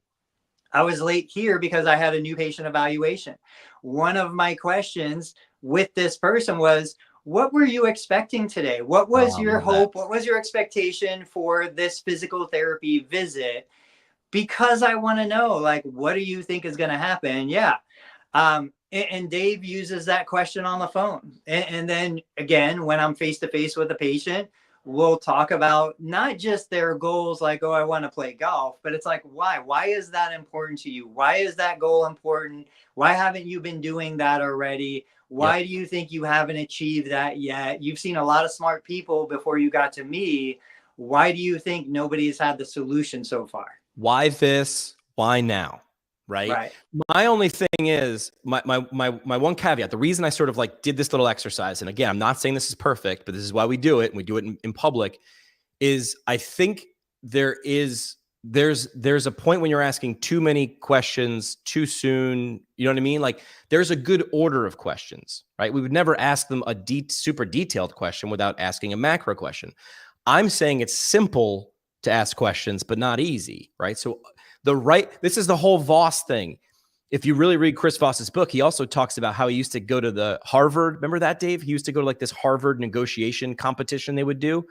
I was late here because I had a new patient evaluation. One of my questions with this person was, what were you expecting today? What was your hope? What was your expectation for this physical therapy visit? Because I want to know, like, what do you think is going to happen? Yeah. And Dave uses that question on the phone. And then again, when I'm face-to-face with a patient, we'll talk about not just their goals, like, oh, I want to play golf, but it's like, why? Why is that important to you? Why is that goal important? Why haven't you been doing that already? Why do you think you haven't achieved that yet? You've seen a lot of smart people before you got to me. Why do you think nobody's had the solution so far? Why this? Why now? right? Right. My only thing is my one caveat. The reason I sort of like did this little exercise, and again, I'm not saying this is perfect, but this is why we do it, and we do it in public, is I think there's a point when you're asking too many questions too soon. You know what I mean? Like there's a good order of questions, right? We would never ask them a super detailed question without asking a macro question. I'm saying it's simple to ask questions, but not easy, right? So this is the whole Voss thing. If you really read Chris Voss's book, he also talks about how he used to go to the Harvard. Remember that, Dave? He used to go to like this Harvard negotiation competition they would do.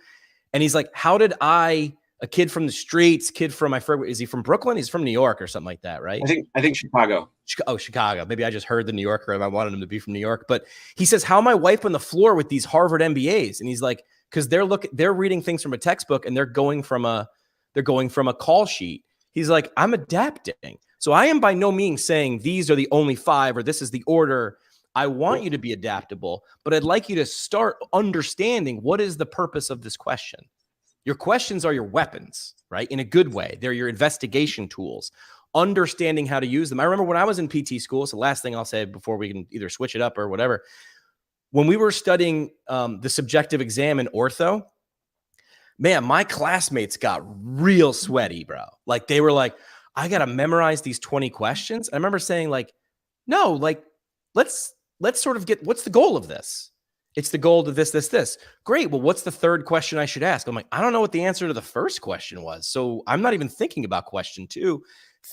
And he's like, how did a kid from the streets, is he from Brooklyn? He's from New York or something like that, right? I think Chicago. Oh, Chicago. Maybe I just heard the New Yorker and I wanted him to be from New York. But he says, how am I wiping the floor with these Harvard MBAs? And he's like, because they're reading things from a textbook and they're going from a call sheet. He's like, I'm adapting. So I am by no means saying these are the only 5 or this is the order. I want you to be adaptable, but I'd like you to start understanding what is the purpose of this question. Your questions are your weapons, right? In a good way. They're your investigation tools. Understanding how to use them. I remember when I was in PT school, so the last thing I'll say before we can either switch it up or whatever, when we were studying the subjective exam in ortho, man, my classmates got real sweaty, bro. Like they were like, I got to memorize these 20 questions. I remember saying like, no, like let's sort of what's the goal of this? It's the goal to this. Great. Well, what's the third question I should ask? I'm like, I don't know what the answer to the first question was. So I'm not even thinking about question 2.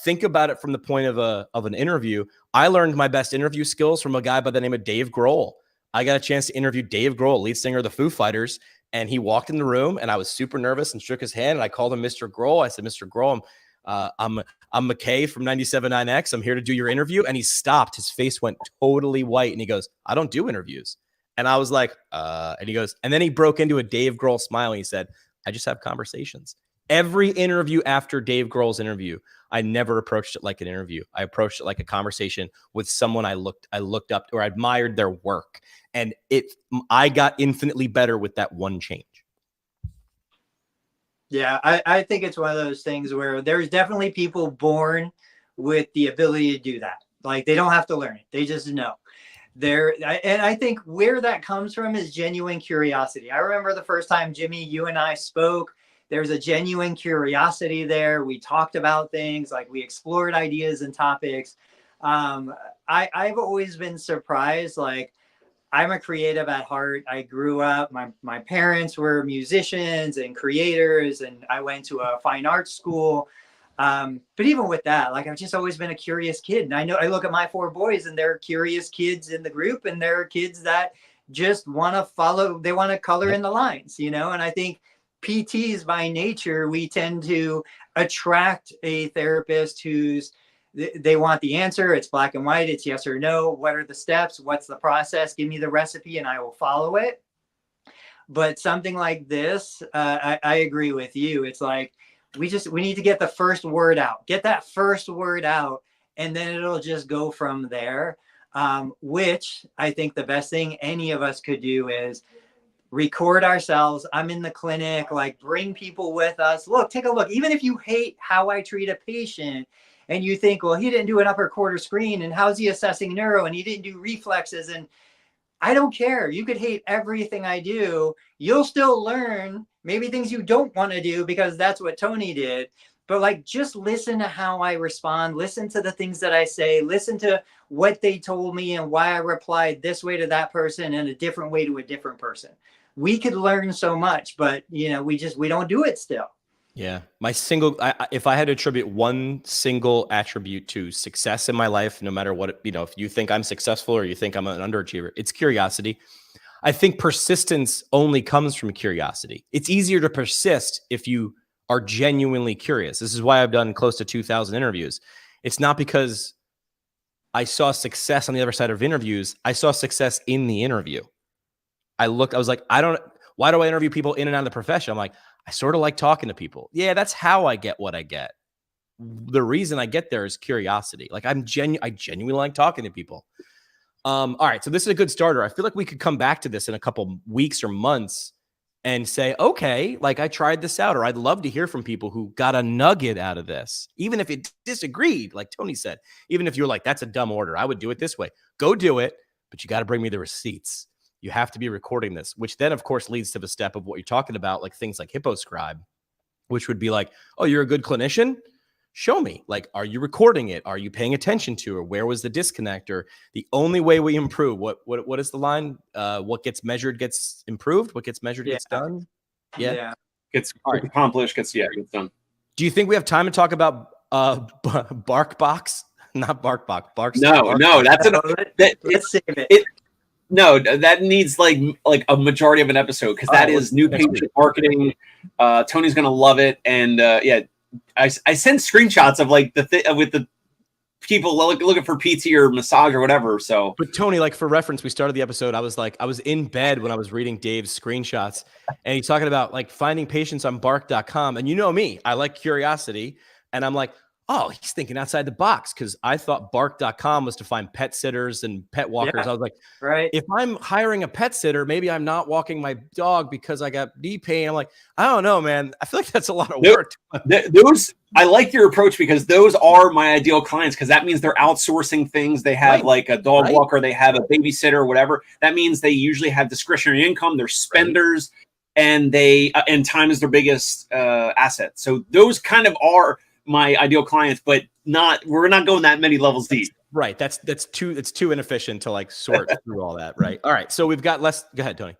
Think about it from the point of an interview. I learned my best interview skills from a guy by the name of Dave Grohl. I got a chance to interview Dave Grohl, lead singer of the Foo Fighters. And he walked in the room and I was super nervous and shook his hand. And I called him Mr. Grohl. I said, Mr. Grohl, I'm McKay from 97.9X. I'm here to do your interview. And he stopped. His face went totally white. And he goes, I don't do interviews. And I was like, and he goes, and then he broke into a Dave Grohl smile. And he said, I just have conversations. Every interview after Dave Grohl's interview, I never approached it like an interview. I approached it like a conversation with someone I looked up or admired their work. And I got infinitely better with that one change. Yeah, I think it's one of those things where there's definitely people born with the ability to do that. Like they don't have to learn it. They just know. And I think where that comes from is genuine curiosity. I remember the first time, Jimmy, you and I spoke, there's a genuine curiosity there. We talked about things, like we explored ideas and topics. I've always been surprised. Like I'm a creative at heart. I grew up, my parents were musicians and creators, and I went to a fine arts school. But even with that, like I've just always been a curious kid. And I look at my 4 boys and they're curious kids in the group, and they're kids that just want to follow, they want to color in the lines, you know? And I think PTs by nature, we tend to attract a therapist they want the answer. It's black and white. It's yes or no. What are the steps? What's the process? Give me the recipe and I will follow it. But something like this, I agree with you. It's like, we need to get the first word out, get that first word out, and then it'll just go from there. Which I think the best thing any of us could do is record ourselves. I'm in the clinic, like bring people with us. Look, take a look. Even if you hate how I treat a patient and you think, well, he didn't do an upper quarter screen and how's he assessing neuro and he didn't do reflexes, and I don't care. You could hate everything I do. You'll still learn maybe things you don't want to do because that's what Tony did. But like, just listen to how I respond. Listen to the things that I say. Listen to what they told me and why I replied this way to that person and a different way to a different person. We could learn so much, but you know, we don't do it still. Yeah. If I had to attribute one single attribute to success in my life, no matter what, if you think I'm successful or you think I'm an underachiever, it's curiosity. I think persistence only comes from curiosity. It's easier to persist if you are genuinely curious. This is why I've done close to 2,000 interviews. It's not because I saw success on the other side of interviews. I saw success in the interview. I was like, why do I interview people in and out of the profession? I'm like, I sort of like talking to people. Yeah, that's how I get what I get. The reason I get there is curiosity. Like I genuinely like talking to people. All right, so this is a good starter. I feel like we could come back to this in a couple weeks or months and say, okay, like I tried this out, or I'd love to hear from people who got a nugget out of this, even if it disagreed, like Tony said, even if you're like, that's a dumb order, I would do it this way, go do it, but you got to bring me the receipts. You have to be recording this, which then of course leads to the step of what you're talking about, like things like HippoScribe, which would be like, oh, you're a good clinician? Show me, like, are you recording it? Are you paying attention to it? Where was the disconnect? Or the only way we improve, what is the line? What gets measured gets improved. What gets measured gets done. Yeah. Gets accomplished, gets done. Do you think we have time to talk about BarkBox? Not BarkBox. No, that's let's save it. No, that needs like a majority of an episode, because that is new patient marketing. Tony's gonna love it, and I sent screenshots of like with the people looking for PT or massage or whatever. So, but Tony, like for reference, we started the episode. I was in bed when I was reading Dave's screenshots, and he's talking about like finding patients on bark.com. And you know me, I like curiosity, and I'm like, oh, he's thinking outside the box, because I thought bark.com was to find pet sitters and pet walkers. I was like, right. If I'm hiring a pet sitter, maybe I'm not walking my dog because I got knee pain. I'm like, I don't know, man. I feel like that's a lot of work. Those, I like your approach, because those are my ideal clients, because that means they're outsourcing things. They have like a dog walker, they have a babysitter or whatever. That means they usually have discretionary income. They're spenders, and and time is their biggest asset. So those kind of are my ideal clients, but we're not going that many levels deep. Right. That's too inefficient to like sort through all that. Right. All right. So we've got less. Go ahead, Tony.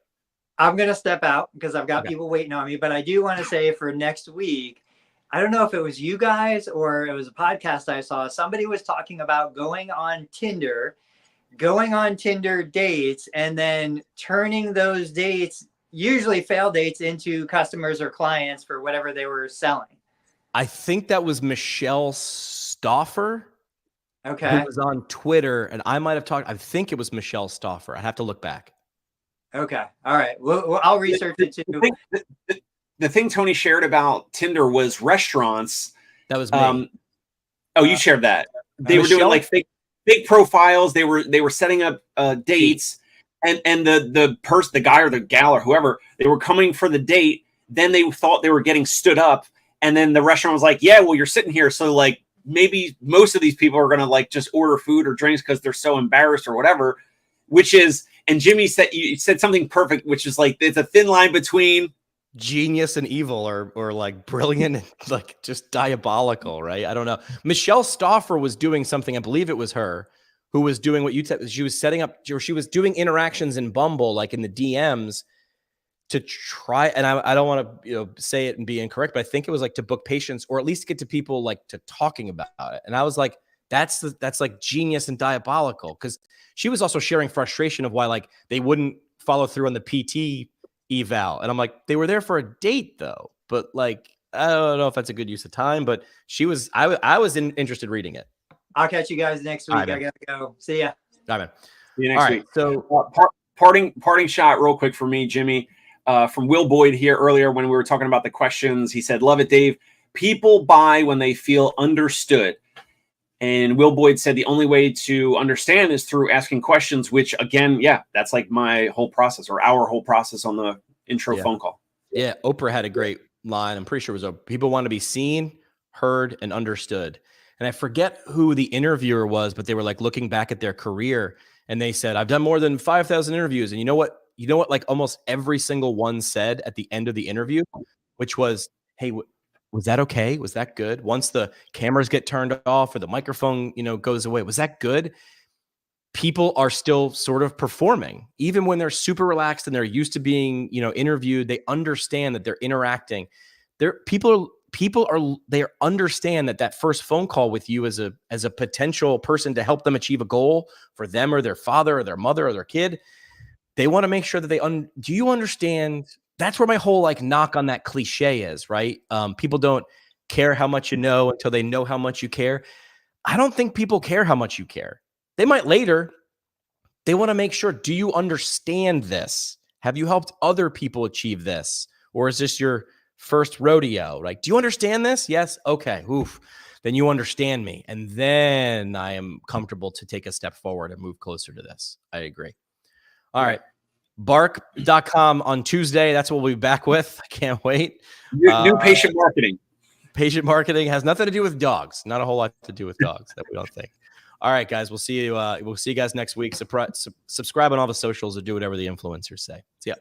I'm going to step out because I've got people waiting on me, but I do want to say for next week, I don't know if it was you guys or it was a podcast I saw. Somebody was talking about going on Tinder dates, and then turning those dates, usually failed dates, into customers or clients for whatever they were selling. I think that was Michelle Stauffer. Okay. Who was on Twitter, and I might have talked. I think it was Michelle Stauffer. I have to look back. Okay. All right. Well, I'll research it too. The thing Tony shared about Tinder was restaurants. That was me. You shared that. They were doing like fake profiles. They were setting up dates, and the guy or the gal or whoever, they were coming for the date. Then they thought they were getting stood up. And then the restaurant was like, yeah, well, you're sitting here. So like maybe most of these people are going to like just order food or drinks because they're so embarrassed or whatever, and Jimmy you said something perfect, which is like, it's a thin line between genius and evil, or like brilliant and like just diabolical. Right. I don't know. Michelle Stauffer was doing something. I believe it was her who was doing what you said. She was setting up, or she was doing interactions in Bumble, like in the DMs, to try, and I don't want to say it and be incorrect, but I think it was like to book patients, or at least get to people like to talking about it. And I was like, that's like genius and diabolical, because she was also sharing frustration of why like they wouldn't follow through on the PT eval, and I'm like, they were there for a date though, but like I don't know if that's a good use of time. But I was interested reading it. I'll catch you guys next week. Right, I gotta go. See ya. All right, man. See you next week. So parting shot real quick for me, Jimmy. From Will Boyd here earlier when we were talking about the questions. He said, love it, Dave. People buy when they feel understood. And Will Boyd said the only way to understand is through asking questions, which again, that's like my whole process, or our whole process on the intro phone call. Yeah. Oprah had a great line. I'm pretty sure it was people want to be seen, heard, and understood. And I forget who the interviewer was, but they were like looking back at their career, and they said, I've done more than 5,000 interviews. And you know what? Like almost every single one said at the end of the interview, which was, hey, was that okay? Was that good? Once the cameras get turned off or the microphone, goes away, was that good? People are still sort of performing, even when they're super relaxed and they're used to being, interviewed. They understand that they're interacting. People understand that first phone call with you as a potential person to help them achieve a goal for them or their father or their mother or their kid. They want to make sure that do you understand? That's where my whole like knock on that cliche is, right? People don't care how much you know until they know how much you care. I don't think people care how much you care. They might later. They want to make sure, do you understand this? Have you helped other people achieve this? Or is this your first rodeo? Like, do you understand this? Yes. Okay. Oof. Then you understand me. And then I am comfortable to take a step forward and move closer to this. I agree. All right. Bark.com on Tuesday. That's what we'll be back with. I can't wait. New patient marketing. Patient marketing has nothing to do with dogs. Not a whole lot to do with dogs that we don't think. All right, guys. We'll see you. We'll see you guys next week. Subscribe on all the socials or do whatever the influencers say. See ya.